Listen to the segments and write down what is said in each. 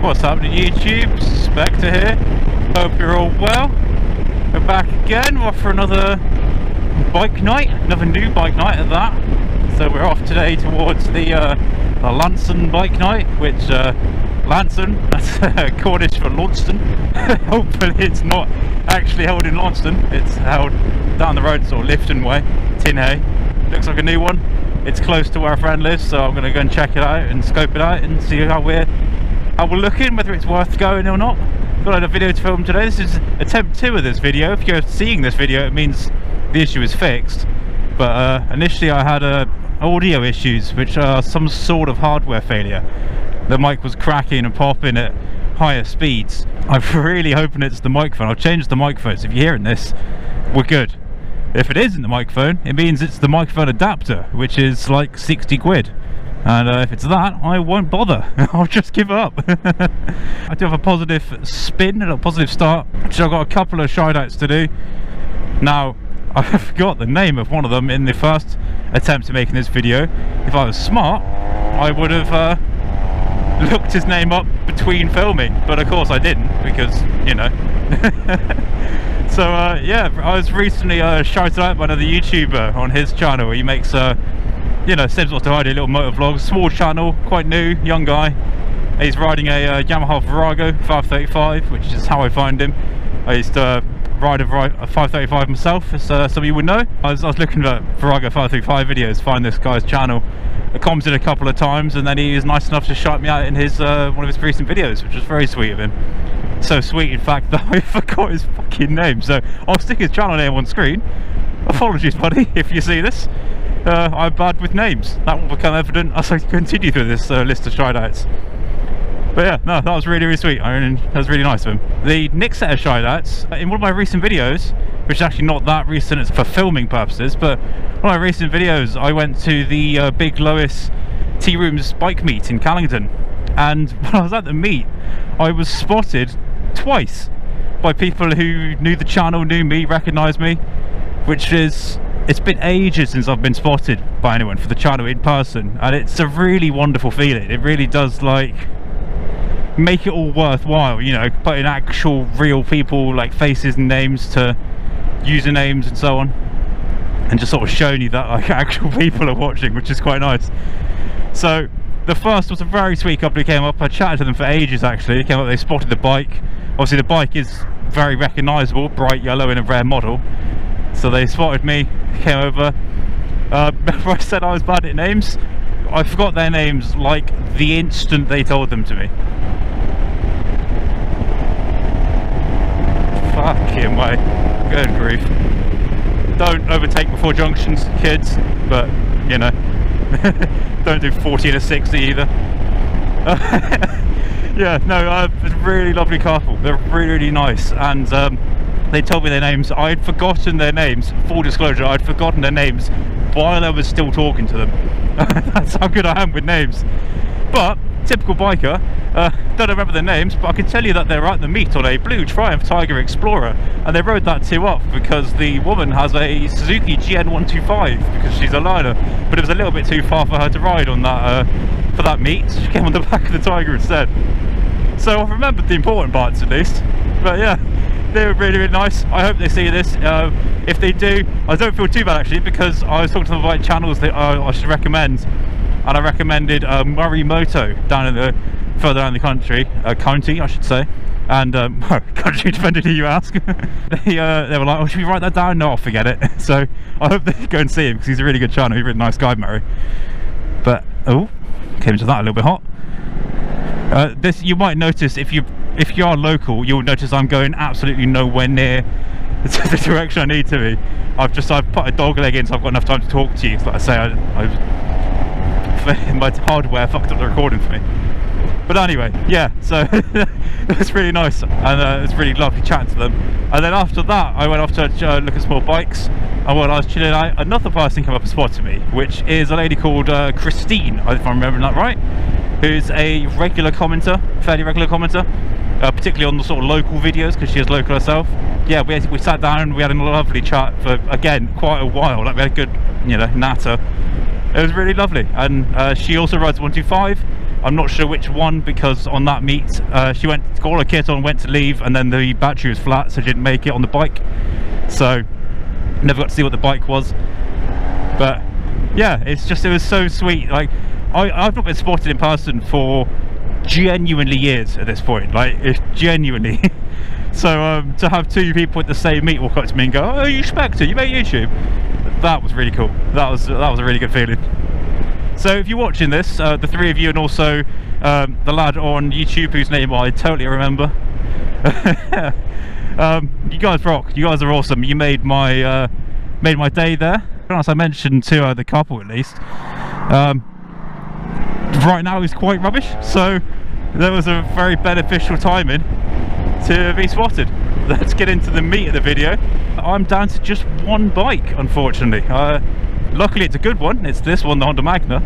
What's happening YouTube? Spectre here. Hope you're all well. We're back again. We're off for another bike night, another new bike night at that. So we're off today towards the Lanson bike night, which Lanson, that's Cornish for Launceston. Hopefully it's not actually held in Launceston, it's held down the road, sort of Lifton way, Tinhay. Looks like a new one. It's close to where a friend lives, so I'm going to go and check it out and scope it out and see how we're looking, whether it's worth going or not. Got a video to film today. This is attempt 2 of this video. If you're seeing this video, it means the issue is fixed. But initially I had audio issues, which are some sort of hardware failure. The mic was cracking and popping at higher speeds. I'm really hoping it's the microphone. I've changed the microphone, so if you're hearing this, we're good. If it isn't the microphone, it means it's the microphone adapter, which is like 60 quid. And if it's that, I won't bother. I'll just give up. I do have a positive spin and a positive start. So I've got a couple of shoutouts to do. Now, I forgot the name of one of them in the first attempt at making this video. If I was smart, I would have looked his name up between filming. But of course I didn't, because, you know. So yeah, I was recently shouted out by another YouTuber on his channel. He makes you know, same sort of idea, little motovlogs, small channel, quite new, young guy. He's riding a Yamaha Virago 535, which is how I find him. I used to ride a 535 myself, as some of you would know. I was looking at Virago 535 videos, find this guy's channel. I commented a couple of times, and then he was nice enough to shout me out in his one of his recent videos, which was very sweet of him. So sweet, in fact, that I forgot his fucking name. So I'll stick his channel name on screen. Apologies, buddy, if you see this. I'm bad with names. That will become evident as I continue through this list of shoutouts. But yeah, no, that was really, really sweet. I mean, that was really nice of him. The next set of shoutouts, in one of my recent videos, which is actually not that recent, it's for filming purposes, but one of my recent videos, I went to the Big Lois Tea Rooms bike meet in Callington. And when I was at the meet, I was spotted twice by people who knew the channel, knew me, recognised me, which is... It's been ages since I've been spotted by anyone for the channel in person, and it's a really wonderful feeling. It really does, like, make it all worthwhile, you know, putting actual real people, like faces and names to usernames and so on, and just sort of showing you that like actual people are watching, which is quite nice. So the first was a very sweet couple who came up. I chatted to them for ages actually. They came up, they spotted the bike. Obviously the bike is very recognisable, bright yellow in a rare model. So they spotted me, came over. Remember I said I was bad at names? I forgot their names like the instant they told them to me. Fucking way. Good grief. Don't overtake before junctions, kids, but you know, don't do 40 and a 60 either. Yeah, no, it's a really lovely couple. They're really, really nice, and they told me their names. I'd forgotten their names. Full disclosure, I'd forgotten their names while I was still talking to them. That's how good I am with names. But typical biker, don't remember their names, but I can tell you that they're at the meet on a blue Triumph Tiger Explorer, and they rode that 2 up because the woman has a Suzuki GN125 because she's a liner, but it was a little bit too far for her to ride on that for that meet, so she came on the back of the Tiger instead. So I've remembered the important parts at least. But yeah, they were really, really nice. I hope they see this. If they do, I don't feel too bad actually, because I was talking to them about channels that I should recommend, and I recommended Murray Moto down in the further down the county I should say, and country depending who you ask. they were like, oh, should we write that down? No, I'll forget it. So I hope they go and see him because he's a really good channel. He's a really nice guy, Murray. But oh, came into that a little bit hot. This you might notice if you are local, you'll notice I'm going absolutely nowhere near the direction I need to be. I've put a dog leg in, so I've got enough time to talk to you. Like I say, my hardware fucked up the recording for me. But anyway, yeah, so it was really nice, and it was really lovely chatting to them. And then after that, I went off to look at small bikes, and while I was chilling out, another person came up and spotted me, which is a lady called Christine, if I'm remembering that right, who's a regular commenter, fairly regular commenter, particularly on the sort of local videos, because she is local herself. Yeah, we sat down and we had a lovely chat for, again, quite a while. Like, we had a good, you know, natter. It was really lovely, and she also rides 125. I'm not sure which one, because on that meet she went to call her kit on, went to leave, and then the battery was flat, so she didn't make it on the bike. So never got to see what the bike was. But yeah, it was so sweet. Like I've not been spotted in person for genuinely years at this point, like it's genuinely. So to have two people at the same meet walk up to me and go, "Oh, you Spectre, you make YouTube," that was really cool. That was a really good feeling. So if you're watching this, the three of you, and also the lad on YouTube whose name I totally remember, you guys rock. You guys are awesome. You made my day there. As I mentioned to the couple, at least, right now is quite rubbish, so there was a very beneficial timing to be spotted. Let's get into the meat of the video. I'm down to just one bike, unfortunately. Luckily it's a good one. It's this one, the Honda Magna.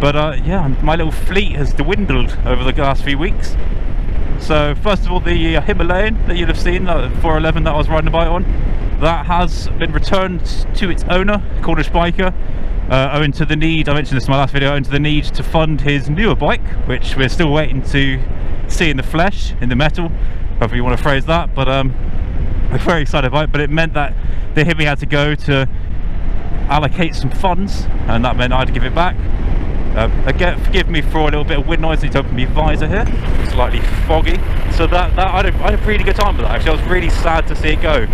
But yeah, my little fleet has dwindled over the last few weeks. So first of all, the Himalayan that you'd have seen, the 411 that I was riding a bike on, that has been returned to its owner, Cornish biker, owing to the need, I mentioned this in my last video, owing to the need to fund his newer bike, which we're still waiting to see in the flesh, in the metal, however you want to phrase that. But we're very excited about it. But it meant that the Himmy had to go to allocate some funds, and that meant I had to give it back. Again, forgive me for a little bit of wind noise. I need to open my visor here, slightly foggy. So that I had a really good time with that. Actually, I was really sad to see it go.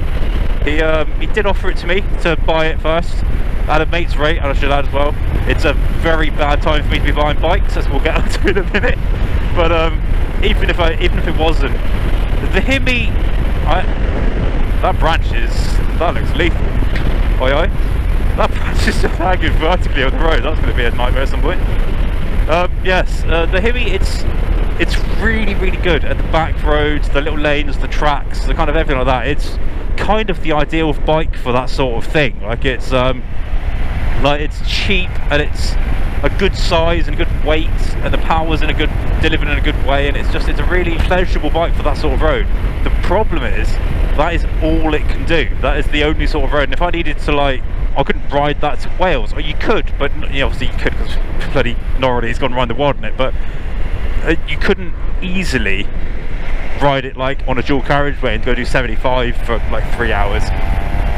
He did offer it to me to buy it first at a mate's rate, and I should add as well, it's a very bad time for me to be buying bikes, as we'll get onto in a minute. But even if it wasn't, the Himmy, that looks lethal. Oi oi. That branch is just hanging vertically on the road. That's going to be a nightmare at some point. Yes, the Himmy, it's really, really good at the back roads, the little lanes, the tracks, the kind of everything like that. It's kind of the ideal bike for that sort of thing. Like it's cheap, and it's a good size and a good weight, and the power's delivered in a good way, and it's a really pleasurable bike for that sort of road. The problem is that is all it can do. That is the only sort of road. And if I needed to, like, I couldn't ride that to Wales, or you could, but you know, obviously you could, because bloody Norley's gone around the world in it. But you couldn't easily ride it like on a dual carriageway and go do 75 for like 3 hours.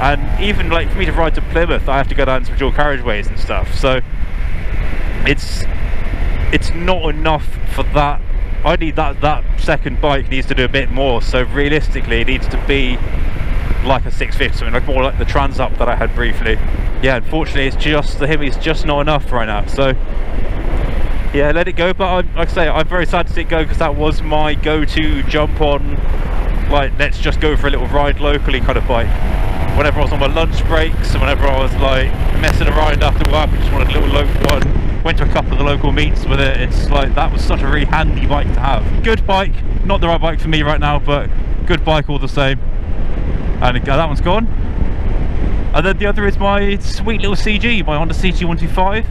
And even like for me to ride to Plymouth, I have to go down some dual carriageways and stuff. So it's not enough for that. I need that second bike needs to do a bit more. So realistically, it needs to be like a 650, something like more like the Trans Up that I had briefly. Yeah, unfortunately, it's just the Himmy's just not enough right now. So yeah, let it go. But like I say, I'm very sad to see it go, because that was my go-to jump on, like, let's just go for a little ride locally kind of bike. Whenever I was on my lunch breaks, and whenever I was like messing around after work, I just wanted a little local one. Went to a couple of the local meets with it. It's like, that was such a really handy bike to have. Good bike, not the right bike for me right now, but good bike all the same. And that one's gone. And then the other is my sweet little CG, my Honda CG125,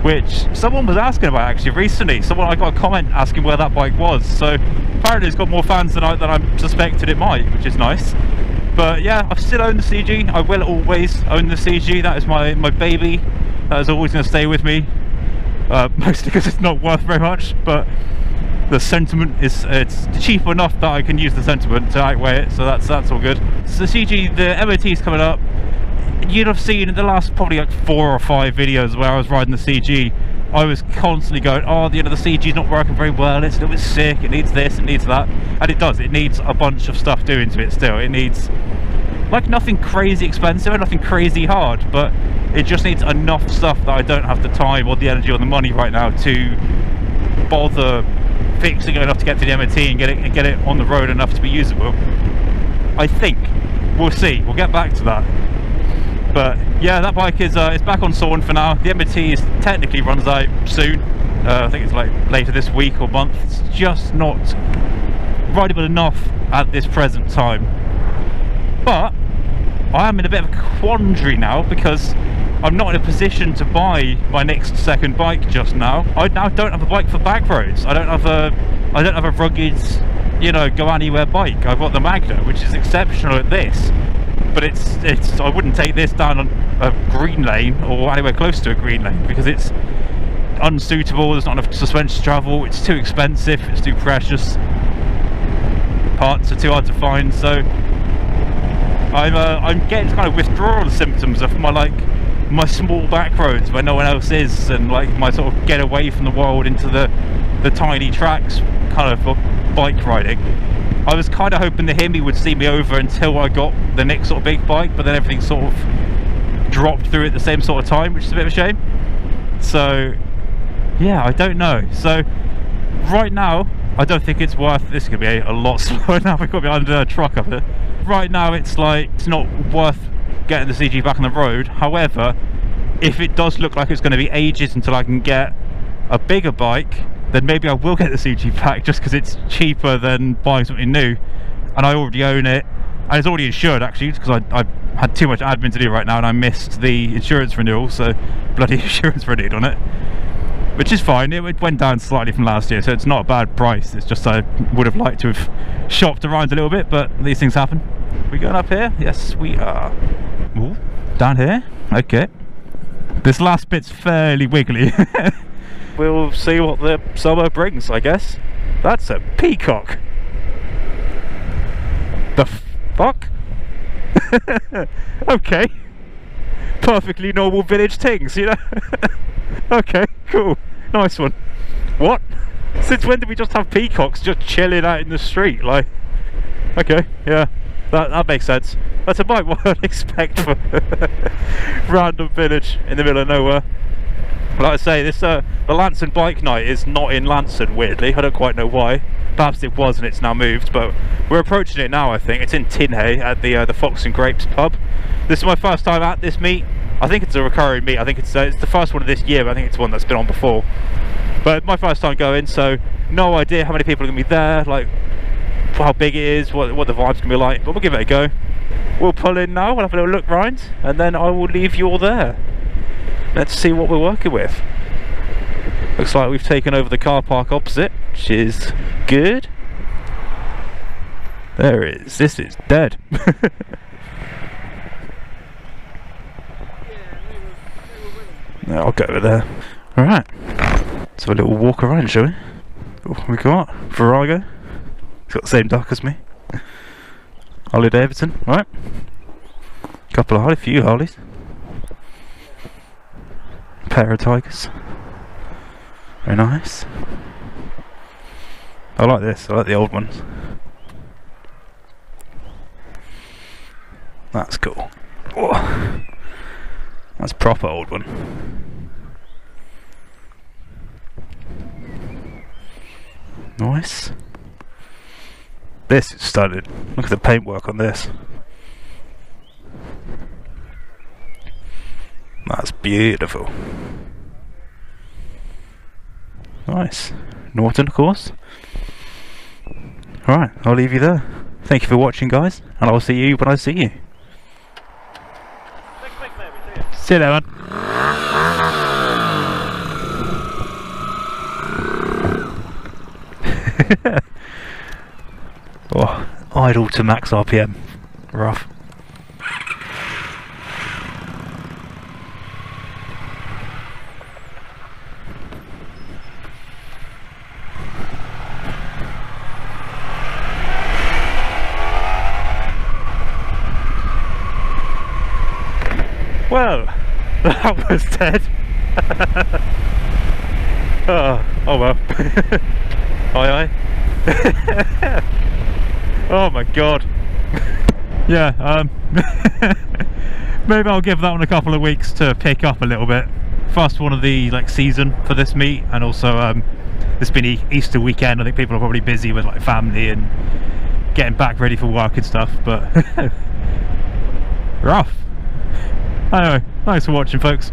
which someone was asking about actually recently. I got a comment asking where that bike was. So apparently it's got more fans than I suspected it might, which is nice. But yeah, I still own the CG. I will always own the CG. That is my baby. That is always going to stay with me. Mostly because it's not worth very much, but the sentiment is, it's cheap enough that I can use the sentiment to outweigh it. So that's all good. So the CG, the MOT is coming up. You'd have seen in the last probably like 4 or 5 videos where I was riding the CG, I was constantly going, oh, the CG's not working very well, it's a little bit sick, it needs this, it needs that. And it does, it needs a bunch of stuff doing to it still. It needs, like, nothing crazy expensive, nothing crazy hard, but it just needs enough stuff that I don't have the time or the energy or the money right now to bother fixing it enough to get to the MOT and get it on the road enough to be usable. I think. We'll see, we'll get back to that. But yeah, that bike is back on Sorn for now. The MOT technically runs out soon. I think it's like later this week or month. It's just not rideable enough at this present time. But I am in a bit of a quandary now, because I'm not in a position to buy my next second bike just now. I now don't have a bike for back roads. I don't have a rugged, you know, go anywhere bike. I've got the Magna, which is exceptional at this. But I wouldn't take this down on a green lane or anywhere close to a green lane, because it's unsuitable, there's not enough suspension travel, it's too expensive, it's too precious, parts are too hard to find. So I'm getting kind of withdrawal symptoms of my small back roads where no one else is, and like my sort of get away from the world into the tiny tracks kind of bike riding. I was kind of hoping the Himmy would see me over until I got the next sort of big bike, but then everything sort of dropped through at the same sort of time, which is a bit of a shame. So yeah, I don't know. So right now I don't think it's worth, this is going to be a lot slower now, we've got behind a truck up here. Right now it's like, it's not worth getting the CG back on the road. However, if it does look like it's going to be ages until I can get a bigger bike, then maybe I will get the CG back, just because it's cheaper than buying something new, and I already own it, and it's already insured actually, because I had too much admin to do right now and I missed the insurance renewal, so bloody insurance renewed on it, which is fine. It went down slightly from last year, so it's not a bad price. It's just I would have liked to have shopped around a little bit, but these things happen. We going up here? Yes, we are. Ooh, down here? Okay. This last bit's fairly wiggly. We'll see what the summer brings, I guess. That's a peacock. The fuck? Okay. Perfectly normal village things, you know? Okay, cool. Nice one. What? Since when did we just have peacocks just chilling out in the street? Like, okay, yeah. That makes sense. That's about what I'd expect for random village in the middle of nowhere. Like I say, this the Lanson bike night is not in Lanson, weirdly. I don't quite know why. Perhaps it was and it's now moved, but we're approaching it now, I think. It's in Tinhay at the Fox and Grapes pub. This is my first time at this meet. I think it's a recurring meet. I think it's the first one of this year, but I think it's one that's been on before. But my first time going, so no idea how many people are going to be there, like how big it is, what the vibe's going to be like, but we'll give it a go. We'll pull in now, we'll have a little look round, and then I will leave you all there. Let's see what we're working with. Looks like we've taken over the car park opposite, which is good. There it is. This is dead. Yeah, I'll go over there. Alright. Let's have a little walk around, shall we? What we got? Virago. He's got the same duck as me. Harley Davidson, right? Couple of Harley, few Harleys. Pair of Tigers. Very nice. I like this, I like the old ones. That's cool. Oh, that's proper old one. Nice. This is stunning. Look at the paintwork on this. That's beautiful. Nice. Norton, of course. Alright, I'll leave you there. Thank you for watching, guys, and I'll see you when I see you. See you there, man. Oh, idle to max RPM. Rough. Well, that was dead. Oh well. Aye aye. Oh my god. Yeah, maybe I'll give that one a couple of weeks to pick up a little bit. First one of the season for this meet, and also it's been Easter weekend. I think people are probably busy with family and getting back ready for work and stuff, but rough. Anyway, thanks for watching, folks.